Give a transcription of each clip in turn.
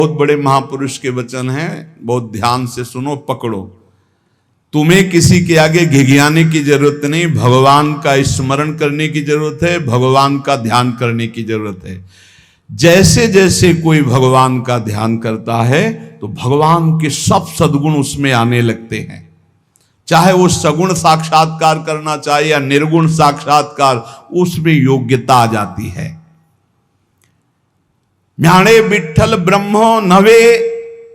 बहुत बड़े महापुरुष के वचन हैं, बहुत ध्यान से सुनो, पकड़ो। तुम्हें किसी के आगे घिघियाने की जरूरत नहीं, भगवान का स्मरण करने की जरूरत है, भगवान का ध्यान करने की जरूरत है। जैसे जैसे कोई भगवान का ध्यान करता है तो भगवान के सब सद्गुण उसमें आने लगते हैं। चाहे वो सगुण साक्षात्कार करना चाहे या निर्गुण साक्षात्कार, उसमें योग्यता आ जाती है। म्याणे विठ्ठल ब्रह्मो नवे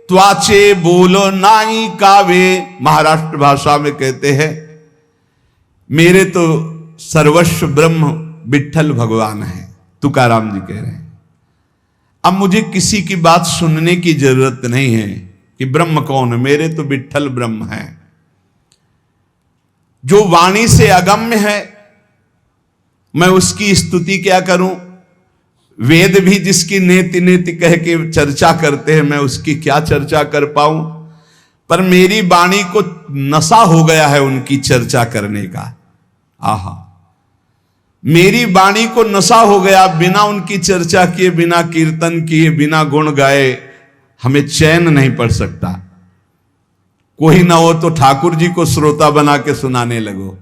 त्वाचे बोलो नाई कावे। महाराष्ट्र भाषा में कहते हैं मेरे तो सर्वस्व ब्रह्म विठ्ठल भगवान है, तुकाराम जी कह रहे हैं। अब मुझे किसी की बात सुनने की जरूरत नहीं है कि ब्रह्म कौन है, मेरे तो विठ्ठल ब्रह्म है जो वाणी से अगम्य है। मैं उसकी स्तुति क्या करूं? वेद भी जिसकी नेति नेति कह के चर्चा करते हैं, मैं उसकी क्या चर्चा कर पाऊं? पर मेरी वाणी को नशा हो गया है उनकी चर्चा करने का। आहा, मेरी वाणी को नशा हो गया, बिना उनकी चर्चा किए, बिना कीर्तन किए, बिना गुण गाए हमें चैन नहीं पड़ सकता। कोई ना हो तो ठाकुर जी को श्रोता बना के सुनाने लगो,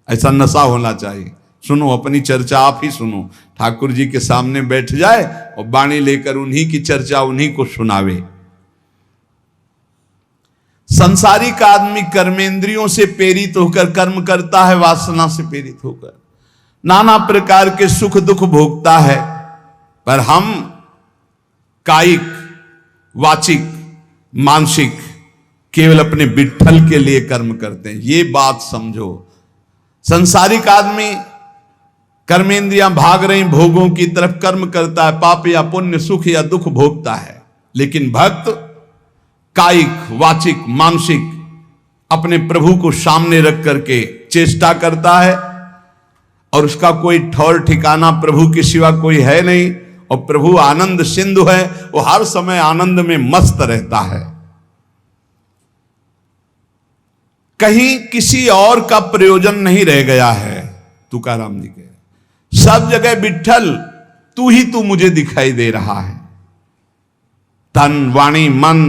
ऐसा नशा होना चाहिए। सुनो, अपनी चर्चा आप ही सुनो, ठाकुर जी के सामने बैठ जाए और वाणी लेकर उन्हीं की चर्चा उन्हीं को सुनावे। संसारिक आदमी कर्मेंद्रियों से प्रेरित होकर कर्म करता है, वासना से प्रेरित होकर नाना प्रकार के सुख दुख भोगता है। पर हम कायिक, वाचिक, मानसिक केवल अपने विठ्ठल के लिए कर्म करते हैं। ये बात समझो। संसारिक आदमी कर्मेंद्रियां भाग रही भोगों की तरफ, कर्म करता है, पाप या पुण्य, सुख या दुख भोगता है। लेकिन भक्त कायिक, वाचिक, मानसिक अपने प्रभु को सामने रख करके चेष्टा करता है और उसका कोई ठौर ठिकाना प्रभु के सिवा कोई है नहीं। और प्रभु आनंद सिंधु है, वो हर समय आनंद में मस्त रहता है। कहीं किसी और का प्रयोजन नहीं रह गया है। तुकाराम जी के सब जगह विठ्ठल तू मुझे दिखाई दे रहा है। तन, वाणी, मन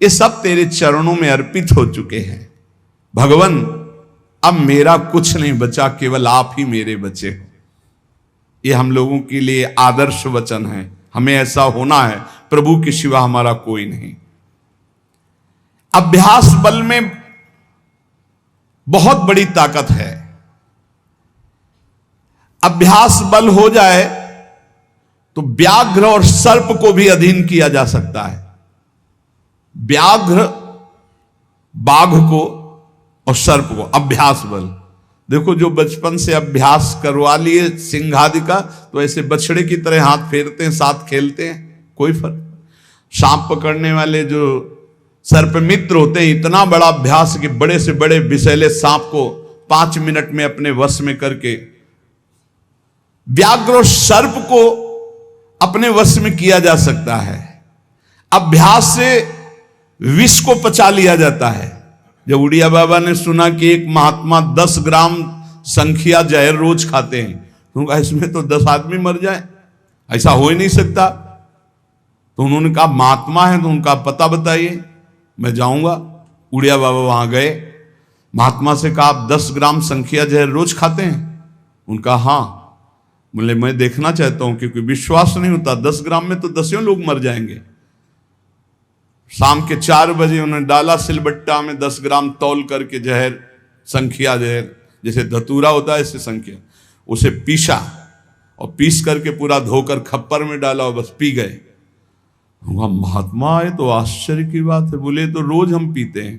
ये सब तेरे चरणों में अर्पित हो चुके हैं। भगवान, अब मेरा कुछ नहीं बचा, केवल आप ही मेरे बचे हो। ये हम लोगों के लिए आदर्श वचन है। हमें ऐसा होना है, प्रभु के सिवा हमारा कोई नहीं। अभ्यास बल में बहुत बड़ी ताकत है। अभ्यास बल हो जाए तो व्याघ्र और सर्प को भी अधीन किया जा सकता है। व्याघ्र, बाघ को और सर्प को अभ्यास बल। देखो, जो बचपन से अभ्यास करवा लिए सिंहादि का, तो ऐसे बछड़े की तरह हाथ फेरते हैं, साथ खेलते हैं, कोई फर्क। सांप पकड़ने वाले जो सर्प मित्र होते हैं, इतना बड़ा अभ्यास कि बड़े से बड़े विषैले सांप को 5 मिनट में अपने वश में करके, व्याघ्र और सर्प को अपने वश में किया जा सकता है। अभ्यास से विष को पचा लिया जाता है। जब उड़िया बाबा ने सुना कि एक महात्मा 10 ग्राम संख्या जहर रोज खाते हैं, तो उनका इसमें तो 10 आदमी मर जाए, ऐसा हो ही नहीं सकता। तो उन्होंने कहा महात्मा है तो उनका पता बताइए, मैं जाऊंगा। उड़िया बाबा वहां गए, महात्मा से कहा आप 10 ग्राम संख्या जहर रोज खाते हैं? उनका हाँ। बोले मैं देखना चाहता हूं, क्योंकि विश्वास नहीं होता, 10 ग्राम में तो 10 लोग मर जाएंगे। शाम के 4 बजे उन्होंने डाला सिलबट्टा में 10 ग्राम तौल करके जहर, संख्या जहर, जैसे धतूरा होता है ऐसे संख्या, उसे पीसा और पीस करके पूरा धोकर खप्पर में डाला और बस पी गए। महात्मा आए तो आश्चर्य की बात है। बोले तो रोज हम पीते हैं।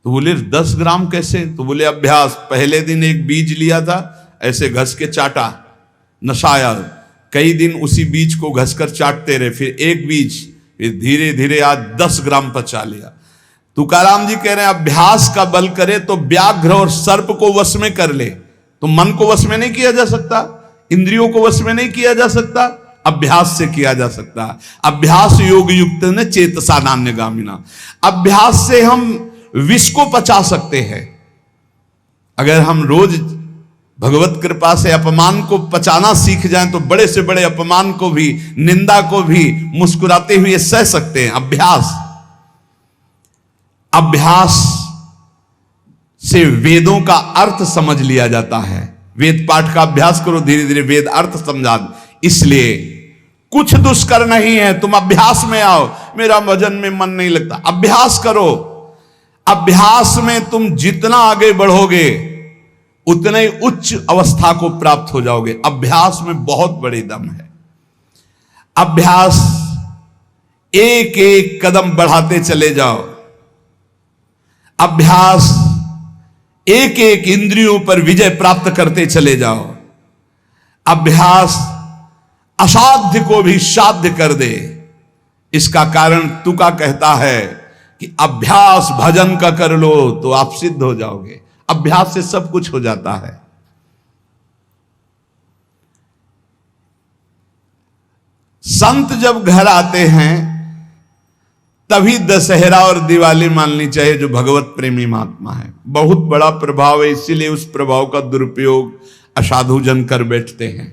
तो बोले 10 ग्राम कैसे? तो बोले अभ्यास। पहले दिन एक बीज लिया था, ऐसे घस के चाटा, नशाया, कई दिन उसी बीज को घसकर चाटते रहे, फिर एक बीज, फिर धीरे धीरे आज 10 ग्राम पचा लिया। तुकाराम जी कह रहे हैं अभ्यास का बल करे तो व्याघ्र और सर्प को वश में कर ले। तो मन को वश में नहीं किया जा सकता, इंद्रियों को वश में नहीं किया जा सकता, अभ्यास से किया जा सकता है। अभ्यास योग युक्त ने चेतसा नान्यगामिना। अभ्यास से हम विष को पचा सकते हैं। अगर हम रोज भगवत कृपा से अपमान को पचाना सीख जाएं तो बड़े से बड़े अपमान को भी, निंदा को भी मुस्कुराते हुए सह सकते हैं। अभ्यास से वेदों का अर्थ समझ लिया जाता है। वेद पाठ का अभ्यास करो, धीरे धीरे वेद अर्थ समझा। इसलिए कुछ दुष्कर नहीं है, तुम अभ्यास में आओ। मेरा भजन में मन नहीं लगता, अभ्यास करो। अभ्यास में तुम जितना आगे बढ़ोगे उतने ही उच्च अवस्था को प्राप्त हो जाओगे। अभ्यास में बहुत बड़ी दम है। अभ्यास, एक एक कदम बढ़ाते चले जाओ। अभ्यास, एक एक इंद्रियों पर विजय प्राप्त करते चले जाओ। अभ्यास असाध्य को भी साध्य कर दे। इसका कारण तुका कहता है कि अभ्यास भजन का कर लो तो आप सिद्ध हो जाओगे। अभ्यास से सब कुछ हो जाता है। संत जब घर आते हैं तभी दशहरा और दिवाली माननी चाहिए, जो भगवत प्रेमी महात्मा है। बहुत बड़ा प्रभाव है, इसीलिए उस प्रभाव का दुरुपयोग असाधु जन कर बैठते हैं।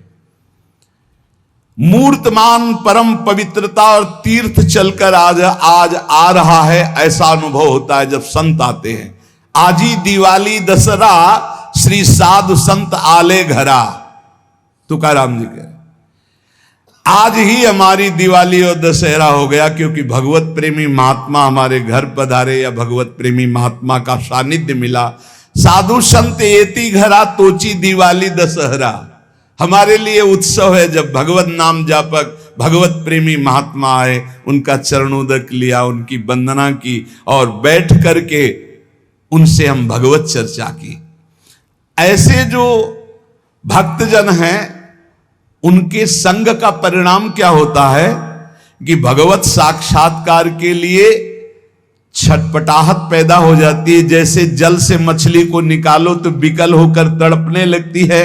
मूर्तमान परम पवित्रता और तीर्थ चलकर आज आ रहा है, ऐसा अनुभव होता है जब संत आते हैं। आज ही दिवाली दशहरा श्री साधु संत आले घरा, तुकाराम जी कह, आज ही हमारी दिवाली और दशहरा हो गया, क्योंकि भगवत प्रेमी महात्मा हमारे घर पधारे या भगवत प्रेमी महात्मा का सानिध्य मिला। साधु संत एति घरा तोची दिवाली दशहरा। हमारे लिए उत्सव है जब भगवत नाम जापक भगवत प्रेमी महात्मा आए, उनका चरणोदक लिया, उनकी वंदना की और बैठ करके उनसे हम भगवत चर्चा की। ऐसे जो भक्तजन हैं उनके संग का परिणाम क्या होता है कि भगवत साक्षात्कार के लिए छटपटाहट पैदा हो जाती है। जैसे जल से मछली को निकालो तो विकल होकर तड़पने लगती है।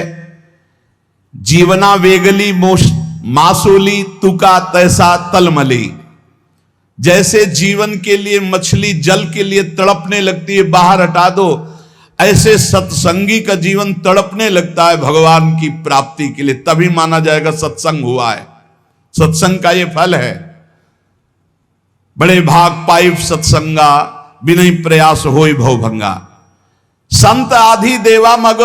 जीवना वेगली मासूली तुका तैसा तलमली। जैसे जीवन के लिए मछली जल के लिए तड़पने लगती है, बाहर हटा दो, ऐसे सत्संगी का जीवन तड़पने लगता है भगवान की प्राप्ति के लिए। तभी माना जाएगा सत्संग हुआ है। सत्संग का ये फल है। बड़े भाग पाइप सत्संगा, बिना प्रयास होई भवभंगा। संत आधि देवा मग।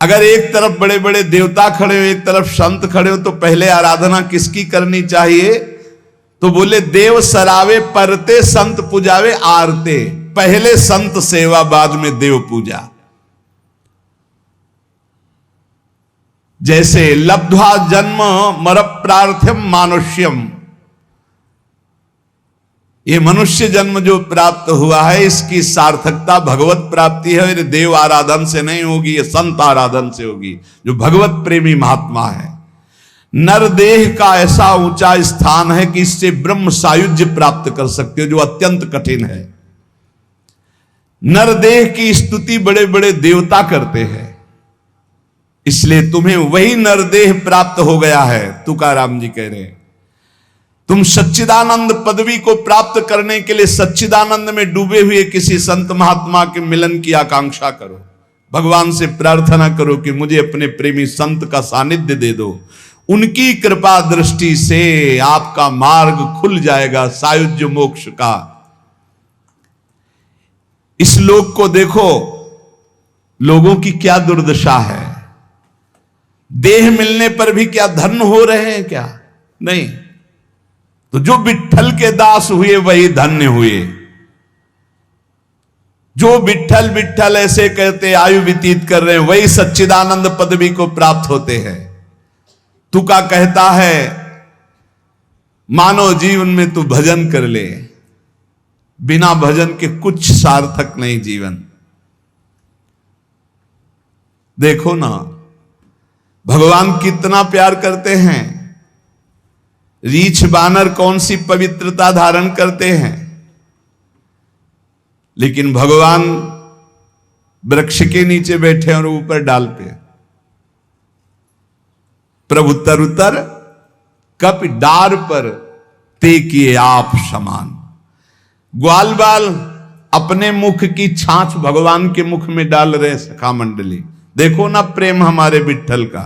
अगर एक तरफ बड़े बड़े देवता खड़े हो, एक तरफ संत खड़े हो, तो पहले आराधना किसकी करनी चाहिए? तो बोले देव सरावे परते संत पूजावे आरते। पहले संत सेवा, बाद में देव पूजा। जैसे लब्ध्वा जन्म मर प्रार्थ्यम मानुष्यम, ये मनुष्य जन्म जो प्राप्त हुआ है इसकी सार्थकता भगवत प्राप्ति है। ये देव आराधन से नहीं होगी, ये संत आराधन से होगी, जो भगवत प्रेमी महात्मा है। नरदेह का ऐसा ऊंचा स्थान है कि इससे ब्रह्म सायुज्य प्राप्त कर सकते हो, जो अत्यंत कठिन है। नरदेह की स्तुति बड़े बड़े देवता करते हैं, इसलिए तुम्हें वही नरदेह प्राप्त हो गया है। तुकाराम जी कह रहे हैं तुम सच्चिदानंद पदवी को प्राप्त करने के लिए सच्चिदानंद में डूबे हुए किसी संत महात्मा के मिलन की आकांक्षा करो। भगवान से प्रार्थना करो कि मुझे अपने प्रेमी संत का सानिध्य दे दो। उनकी कृपा दृष्टि से आपका मार्ग खुल जाएगा सायुज्य मोक्ष का। इस लोक को देखो, लोगों की क्या दुर्दशा है। देह मिलने पर भी क्या धन्य हो रहे हैं क्या? नहीं। तो जो विट्ठल के दास हुए वही धन्य हुए। जो विट्ठल विट्ठल ऐसे कहते आयु व्यतीत कर रहे हैं, वही सच्चिदानंद पदवी को प्राप्त होते हैं। तुका कहता है मानव जीवन में तू भजन कर ले, बिना भजन के कुछ सार्थक नहीं जीवन। देखो ना भगवान कितना प्यार करते हैं। रीछ बानर कौन सी पवित्रता धारण करते हैं, लेकिन भगवान वृक्ष के नीचे बैठे और ऊपर डाल पे। प्रभु तरुतर कप डार पर ते किए आप समान। ग्वाल बाल अपने मुख की छाछ भगवान के मुख में डाल रहे सखा मंडली। देखो ना प्रेम हमारे विठ्ठल का,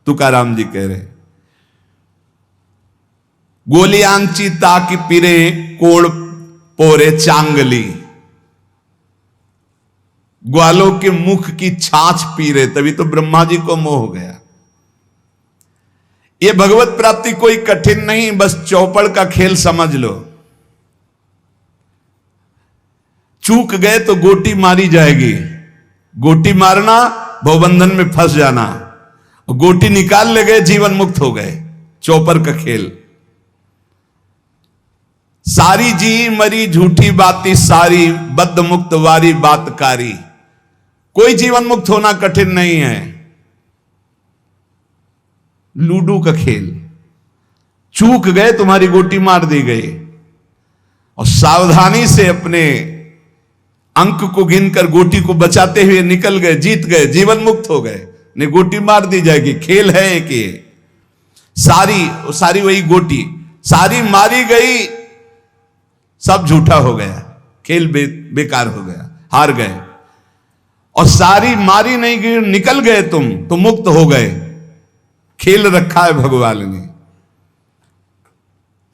तुकाराम जी कह रहे। गोलियांची ताकि पिरे कोड़ पोरे चांगली, ग्वालों के मुख की छाछ पी रहे, तभी तो ब्रह्मा जी को मोह हो गया। ये भगवत प्राप्ति कोई कठिन नहीं, बस चौपड़ का खेल समझ लो। चूक गए तो गोटी मारी जाएगी, गोटी मारना भवबंधन में फंस जाना, गोटी निकाल ले गए जीवन मुक्त हो गए। चौपड़ का खेल। सारी जी मरी झूठी बाती सारी, बद्ध मुक्त वारी बातकारी। कोई जीवन मुक्त होना कठिन नहीं है। लूडो का खेल, चूक गए तुम्हारी गोटी मार दी गई, और सावधानी से अपने अंक को गिनकर गोटी को बचाते हुए निकल गए, जीत गए, जीवन मुक्त हो गए। नहीं गोटी मार दी जाएगी, खेल है एक ये। सारी वही गोटी, सारी मारी गई, सब झूठा हो गया, खेल बेकार हो गया, हार गए। और सारी मारी नहीं गई, निकल गए तुम तो मुक्त हो गए। खेल रखा है भगवान ने।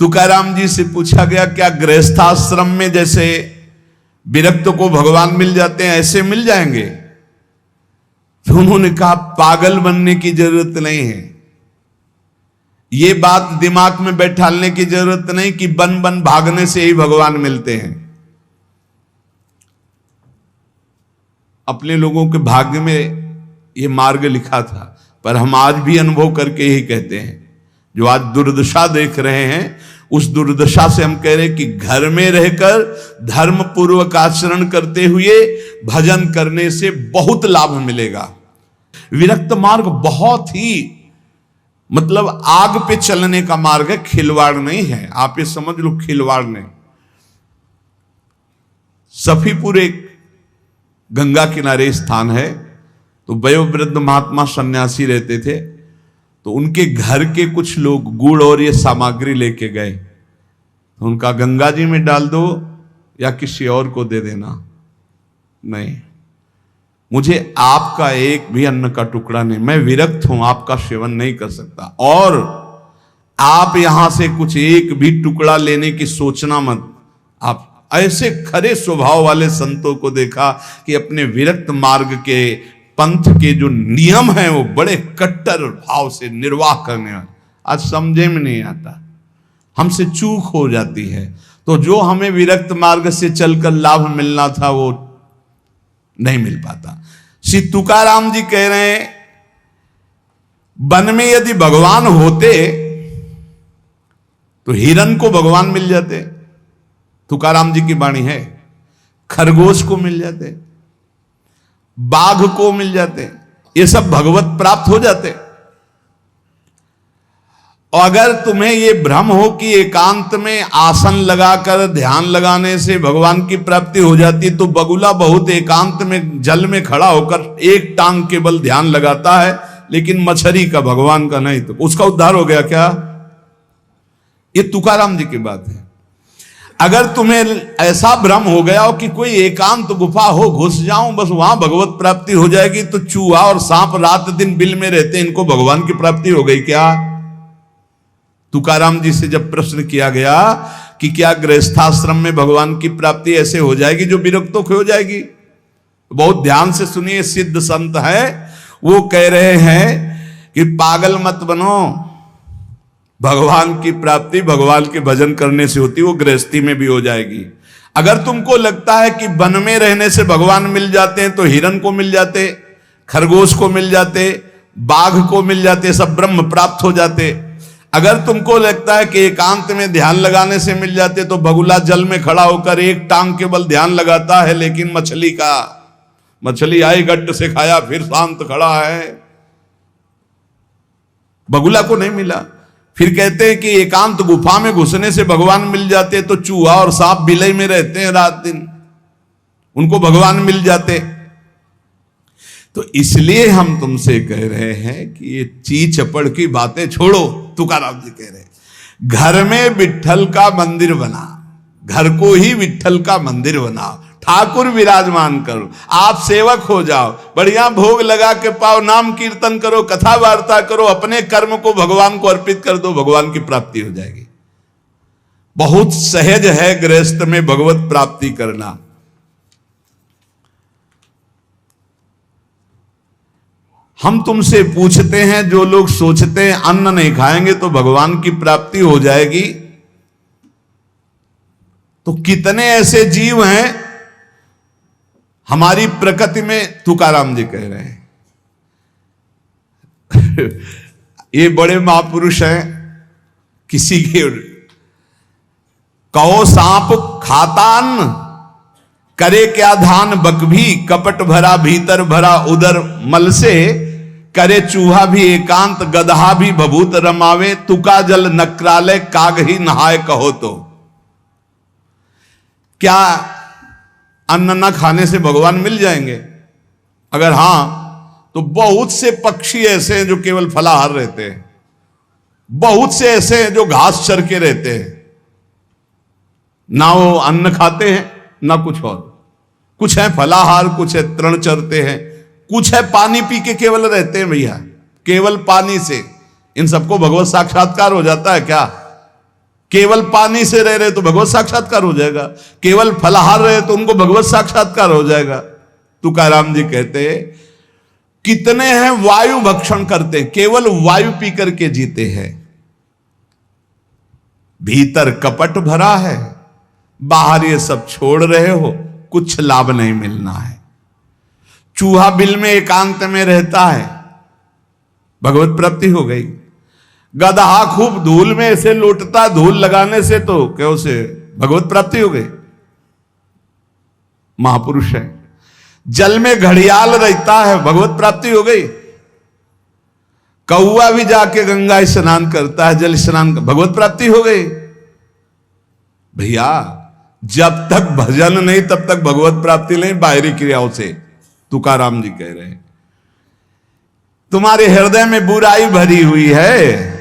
तुकाराम जी से पूछा गया, क्या गृहस्थाश्रम में जैसे विरक्त को भगवान मिल जाते हैं ऐसे मिल जाएंगे? तो उन्होंने कहा, पागल बनने की जरूरत नहीं है। ये बात दिमाग में बैठालने की जरूरत नहीं कि बन बन भागने से ही भगवान मिलते हैं। अपने लोगों के भाग्य में ये मार्ग लिखा था, पर हम आज भी अनुभव करके ही कहते हैं। जो आज दुर्दशा देख रहे हैं, उस दुर्दशा से हम कह रहे हैं कि घर में रहकर धर्म पूर्वक आचरण करते हुए भजन करने से बहुत लाभ मिलेगा। विरक्त मार्ग बहुत ही मतलब आग पे चलने का मार्ग है, खिलवाड़ नहीं है। आप ये समझ लो, खिलवाड़ नहीं। सफीपुर एक गंगा किनारे स्थान है, तो वयोवृद्ध महात्मा सन्यासी रहते थे। तो उनके घर के कुछ लोग गुड़ और ये सामग्री लेके गए, तो उनका गंगा जी में डाल दो या किसी और को दे देना। नहीं, मुझे आपका एक भी अन्न का टुकड़ा नहीं, मैं विरक्त हूं, आपका सेवन नहीं कर सकता। और आप यहां से कुछ एक भी टुकड़ा लेने की सोचना मत। आप ऐसे खरे स्वभाव वाले संतों को देखा कि अपने विरक्त मार्ग के पंथ के जो नियम हैं वो बड़े कट्टर भाव से निर्वाह करने वाले। आज समझे में नहीं आता, हमसे चूक हो जाती है। तो जो हमें विरक्त मार्ग से चलकर लाभ मिलना था वो नहीं मिल पाता। श्री तुकाराम जी कह रहे हैं, वन में यदि भगवान होते तो हिरण को भगवान मिल जाते। तुकाराम जी की वाणी है। खरगोश को मिल जाते, बाघ को मिल जाते, ये सब भगवत प्राप्त हो जाते। और अगर तुम्हें ये भ्रम हो कि एकांत में आसन लगाकर ध्यान लगाने से भगवान की प्राप्ति हो जाती, तो बगुला बहुत एकांत में जल में खड़ा होकर एक टांग केवल ध्यान लगाता है, लेकिन मछली का भगवान का नहीं, तो उसका उद्धार हो गया क्या? ये तुकाराम जी की बात है। अगर तुम्हें ऐसा भ्रम हो गया हो कि कोई एकांत गुफा हो, घुस जाऊं बस वहां भगवत प्राप्ति हो जाएगी, तो चूहा और सांप रात दिन बिल में रहते, इनको भगवान की प्राप्ति हो गई क्या? तुकाराम जी से जब प्रश्न किया गया कि क्या गृहस्थाश्रम में भगवान की प्राप्ति ऐसे हो जाएगी जो विरक्तों की हो जाएगी, बहुत ध्यान से सुनिए। सिद्ध संत है, वो कह रहे हैं कि पागल मत बनो, भगवान की प्राप्ति भगवान के भजन करने से होती, वो गृहस्थी में भी हो जाएगी। अगर तुमको लगता है कि वन में रहने से भगवान मिल जाते हैं, तो हिरण को मिल जाते, खरगोश को मिल जाते, बाघ को मिल जाते, सब ब्रह्म प्राप्त हो जाते। अगर तुमको लगता है कि एकांत में ध्यान लगाने से मिल जाते, तो बगुला जल में खड़ा होकर एक टांग केवल ध्यान लगाता है, लेकिन मछली आई गट्ट से खाया फिर शांत खड़ा है, बगुला को नहीं मिला। फिर कहते हैं कि एकांत गुफा में घुसने से भगवान मिल जाते, तो चूहा और सांप बिलई में रहते हैं रात दिन, उनको भगवान मिल जाते। तो इसलिए हम तुमसे कह रहे हैं कि ये ची चपड़ की बातें छोड़ो। तुकाराम जी कह रहे हैं, घर में विठ्ठल का मंदिर बना, घर को ही विठ्ठल का मंदिर बना, ठाकुर विराजमान करो, आप सेवक हो जाओ, बढ़िया भोग लगा के पाओ, नाम कीर्तन करो, कथा वार्ता करो, अपने कर्म को भगवान को अर्पित कर दो, भगवान की प्राप्ति हो जाएगी। बहुत सहज है गृहस्थ में भगवत प्राप्ति करना। हम तुमसे पूछते हैं, जो लोग सोचते हैं अन्न नहीं खाएंगे तो भगवान की प्राप्ति हो जाएगी, तो कितने ऐसे जीव हैं हमारी प्रकृति में। तुकाराम जी कह रहे हैं ये बड़े महापुरुष हैं, किसी के कहो सांप खातान करे क्या धान बकभी, कपट भरा भीतर भरा उदर मल से, करे चूहा भी एकांत गदहा भी भभूत रमावे, तुका जल नक्रालय काग ही नहाए कहो तो। क्या अन्न न खाने से भगवान मिल जाएंगे? अगर हां तो बहुत से पक्षी ऐसे हैं जो केवल फलाहार रहते हैं, बहुत से ऐसे हैं जो घास चर के रहते हैं, ना वो अन्न खाते हैं ना कुछ और। कुछ है फलाहार, कुछ है तृण चरते हैं, कुछ है पानी पी के केवल रहते हैं भैया, केवल पानी से। इन सबको भगवत साक्षात्कार हो जाता है क्या? केवल पानी से रह रहे तो भगवत साक्षात्कार हो जाएगा, केवल फलाहार रहे तो उनको भगवत साक्षात्कार हो जाएगा। तुकाराम जी कहते हैं कितने हैं वायु भक्षण करते हैं, केवल वायु पी करके जीते हैं, भीतर कपट भरा है, बाहर ये सब छोड़ रहे हो, कुछ लाभ नहीं मिलना है। चूहा बिल में एकांत में रहता है, भगवत प्राप्ति हो गई। गदहा खूब धूल में ऐसे लौटता, धूल लगाने से तो क्या उसे भगवत प्राप्ति हो गई, महापुरुष है। जल में घड़ियाल रहता है, भगवत प्राप्ति हो गई। कौआ भी जाके गंगा स्नान करता है, जल स्नान, भगवत प्राप्ति हो गई। भैया जब तक भजन नहीं तब तक भगवत प्राप्ति नहीं, बाहरी क्रियाओं से। तुकाराम जी कह रहे हैं तुम्हारे हृदय में बुराई भरी हुई है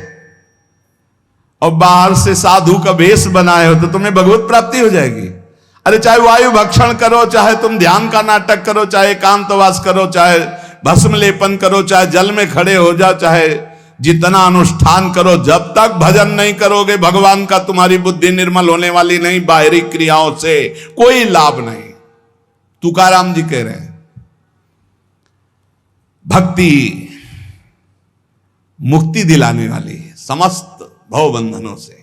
और बाहर से साधु का वेश बनाए हो तो तुम्हें भगवत प्राप्ति हो जाएगी। अरे चाहे वायु भक्षण करो, चाहे तुम ध्यान का नाटक करो, चाहे एकांतवास करो, चाहे भस्म लेपन करो, चाहे जल में खड़े हो जाओ, चाहे जितना अनुष्ठान करो, जब तक भजन नहीं करोगे भगवान का तुम्हारी बुद्धि निर्मल होने वाली नहीं, बाहरी क्रियाओं से कोई लाभ नहीं। तुकाराम जी कह रहे हैं भक्ति मुक्ति दिलाने वाली है समस्त भव बंधनों से।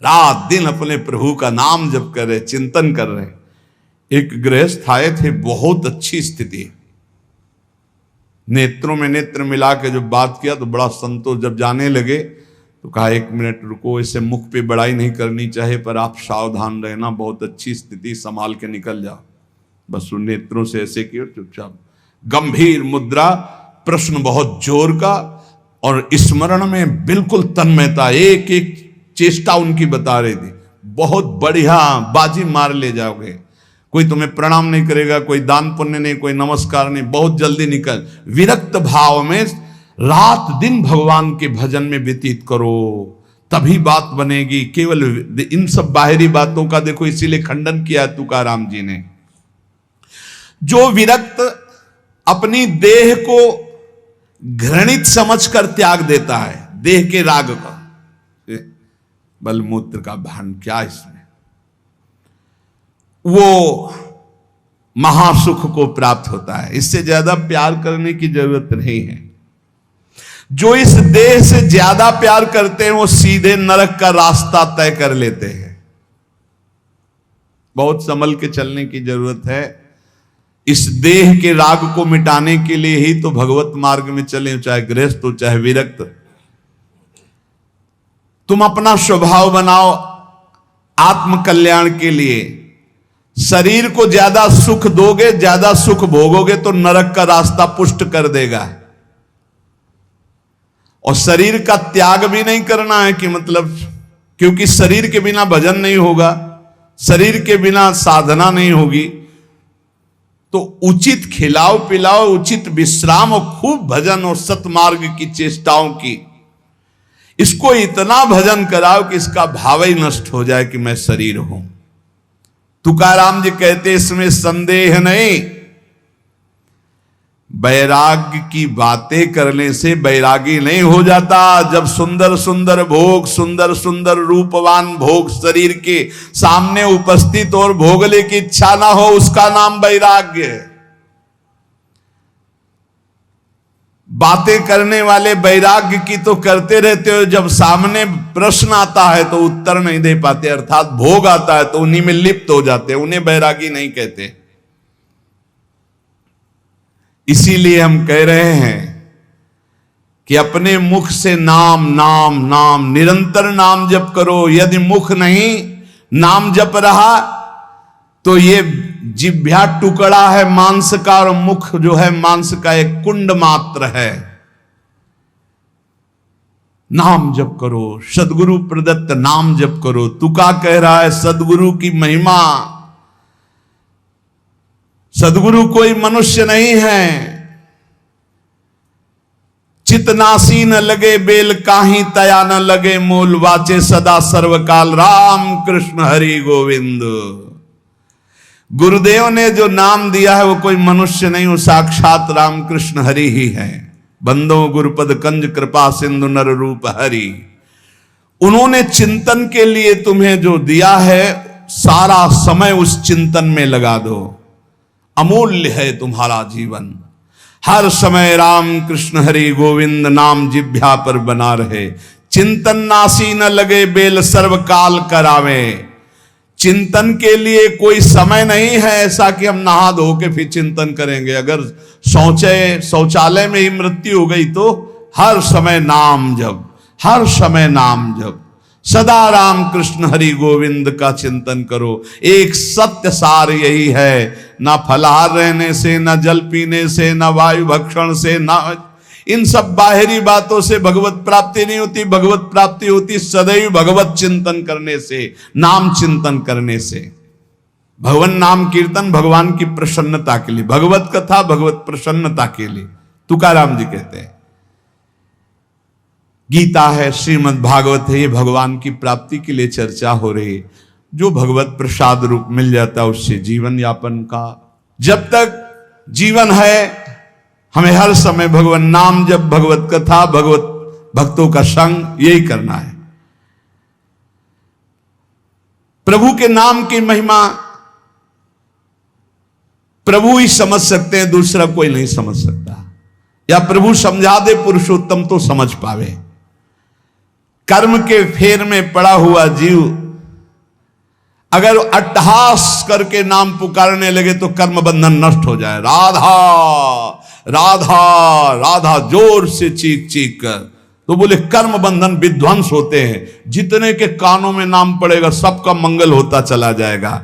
रात दिन अपने प्रभु का नाम जप कर रहे, चिंतन कर रहे। एक गृहस्थ आए थे, बहुत अच्छी स्थिति, नेत्रों में नेत्र मिला के जब बात किया तो बड़ा संतोष। जब जाने लगे तो कहा 1 मिनट रुको, इसे मुख पे बड़ाई नहीं करनी चाहिए, पर आप सावधान रहना, बहुत अच्छी स्थिति, संभाल के निकल जाओ। बस उन नेत्रों से ऐसे किया, चुपचाप गंभीर मुद्रा, प्रश्न बहुत जोर का, और स्मरण में बिल्कुल तन्मयता, एक एक चेष्टा उनकी बता रही थी। बहुत बढ़िया, बाजी मार ले जाओगे, कोई तुम्हें प्रणाम नहीं करेगा, कोई दान पुण्य नहीं, कोई नमस्कार नहीं, बहुत जल्दी निकल। विरक्त भाव में रात दिन भगवान के भजन में व्यतीत करो, तभी बात बनेगी। केवल इन सब बाहरी बातों का देखो इसीलिए खंडन किया तुकाराम जी ने। जो विरक्त अपनी देह को घृणित समझकर त्याग देता है, देह के राग का, बलमूत्र का भान क्या इसमें, वो महासुख को प्राप्त होता है। इससे ज्यादा प्यार करने की जरूरत नहीं है। जो इस देह से ज्यादा प्यार करते हैं वो सीधे नरक का रास्ता तय कर लेते हैं। बहुत संभल के चलने की जरूरत है। इस देह के राग को मिटाने के लिए ही तो भगवत मार्ग में चले, चाहे गृहस्थ हो चाहे विरक्त। तुम अपना स्वभाव बनाओ आत्म कल्याण के लिए। शरीर को ज्यादा सुख दोगे, ज्यादा सुख भोगोगे तो नरक का रास्ता पुष्ट कर देगा। और शरीर का त्याग भी नहीं करना है कि मतलब, क्योंकि शरीर के बिना भजन नहीं होगा, शरीर के बिना साधना नहीं होगी। तो उचित खिलाओ पिलाओ, उचित विश्राम और खूब भजन और सतमार्ग की चेष्टाओं की। इसको इतना भजन कराओ कि इसका भाव ही नष्ट हो जाए कि मैं शरीर हूं। तुकाराम जी कहते इसमें संदेह नहीं, वैराग्य की बातें करने से वैरागी नहीं हो जाता। जब सुंदर सुंदर भोग, सुंदर सुंदर रूपवान भोग शरीर के सामने उपस्थित और भोगने की इच्छा ना हो, उसका नाम वैराग्य है। बातें करने वाले वैराग्य की तो करते रहते हो, जब सामने प्रश्न आता है तो उत्तर नहीं दे पाते, अर्थात भोग आता है तो उन्हीं में लिप्त हो जाते हैं, उन्हें वैरागी नहीं कहते। इसीलिए हम कह रहे हैं कि अपने मुख से नाम नाम नाम, निरंतर नाम जप करो। यदि मुख नहीं नाम जप रहा तो ये जिह्वा टुकड़ा है मांस का, और मुख जो है मांस का एक कुंड मात्र है। नाम जप करो, सदगुरु प्रदत्त नाम जप करो। तुका कह रहा है सदगुरु की महिमा। सदगुरु कोई मनुष्य नहीं है। चितनासी न लगे बेल काही, तया न लगे मूल, वाचे सदा सर्वकाल राम कृष्ण हरि गोविंद। गुरुदेव ने जो नाम दिया है वो कोई मनुष्य नहीं, वो साक्षात राम कृष्ण हरि ही है। बंदो गुरुपद कंज कृपा सिंधु नर रूप हरि। उन्होंने चिंतन के लिए तुम्हें जो दिया है, सारा समय उस चिंतन में लगा दो। अमूल्य है तुम्हारा जीवन। हर समय राम कृष्ण हरि गोविंद नाम जिह्वा पर बना रहे। चिंतन नासी न लगे बेल, सर्वकाल करावे। चिंतन के लिए कोई समय नहीं है ऐसा कि हम नहा धो के फिर चिंतन करेंगे। अगर शौचालय में ही मृत्यु हो गई तो हर समय नाम जप, हर समय नाम जप। सदा राम कृष्ण हरि गोविंद का चिंतन करो। एक सत्य सार यही है, ना फलाहार रहने से, ना जल पीने से, ना वायु भक्षण से, ना इन सब बाहरी बातों से भगवत प्राप्ति नहीं होती। भगवत प्राप्ति होती सदैव भगवत चिंतन करने से, नाम चिंतन करने से। भगवान नाम कीर्तन भगवान की प्रसन्नता के लिए, भगवत कथा भगवत प्रसन्नता के लिए। तुकाराम जी कहते हैं गीता है, श्रीमद् भागवत है, ये भगवान की प्राप्ति के लिए चर्चा हो रही है। जो भगवत प्रसाद रूप मिल जाता है उससे जीवन यापन का। जब तक जीवन है हमें हर समय भगवान नाम जप, भगवत कथा, भगवत भक्तों का संग, यही करना है। प्रभु के नाम की महिमा प्रभु ही समझ सकते हैं, दूसरा कोई नहीं समझ सकता। या प्रभु समझा दे पुरुषोत्तम तो समझ पावे। कर्म के फेर में पड़ा हुआ जीव अगर अट्टहास करके नाम पुकारने लगे तो कर्म बंधन नष्ट हो जाए। राधा राधा राधा जोर से चीख चीख कर, तो बोले कर्म बंधन विध्वंस होते हैं। जितने के कानों में नाम पड़ेगा सबका मंगल होता चला जाएगा।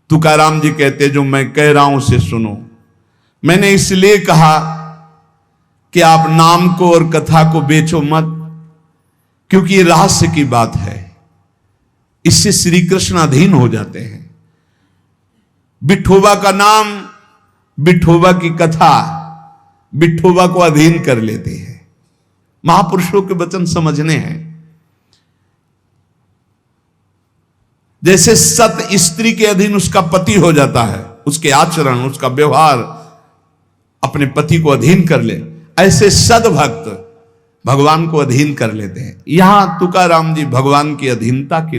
तुकाराम जी कहते जो मैं कह रहा हूं उसे सुनो। मैंने इसलिए कहा कि आप नाम को और कथा को बेचो मत, क्योंकि ये रहस्य की बात है। इससे श्री कृष्ण अधीन हो जाते हैं। विठोबा का नाम, विठोबा की कथा विठोबा को अधीन कर लेते हैं। महापुरुषों के वचन समझने हैं। जैसे सत स्त्री के अधीन उसका पति हो जाता है, उसके आचरण, उसका व्यवहार अपने पति को अधीन कर ले, ऐसे सद्भक्त भगवान को अधीन कर लेते हैं। यहां तुकाराम जी भगवान की अधीनता की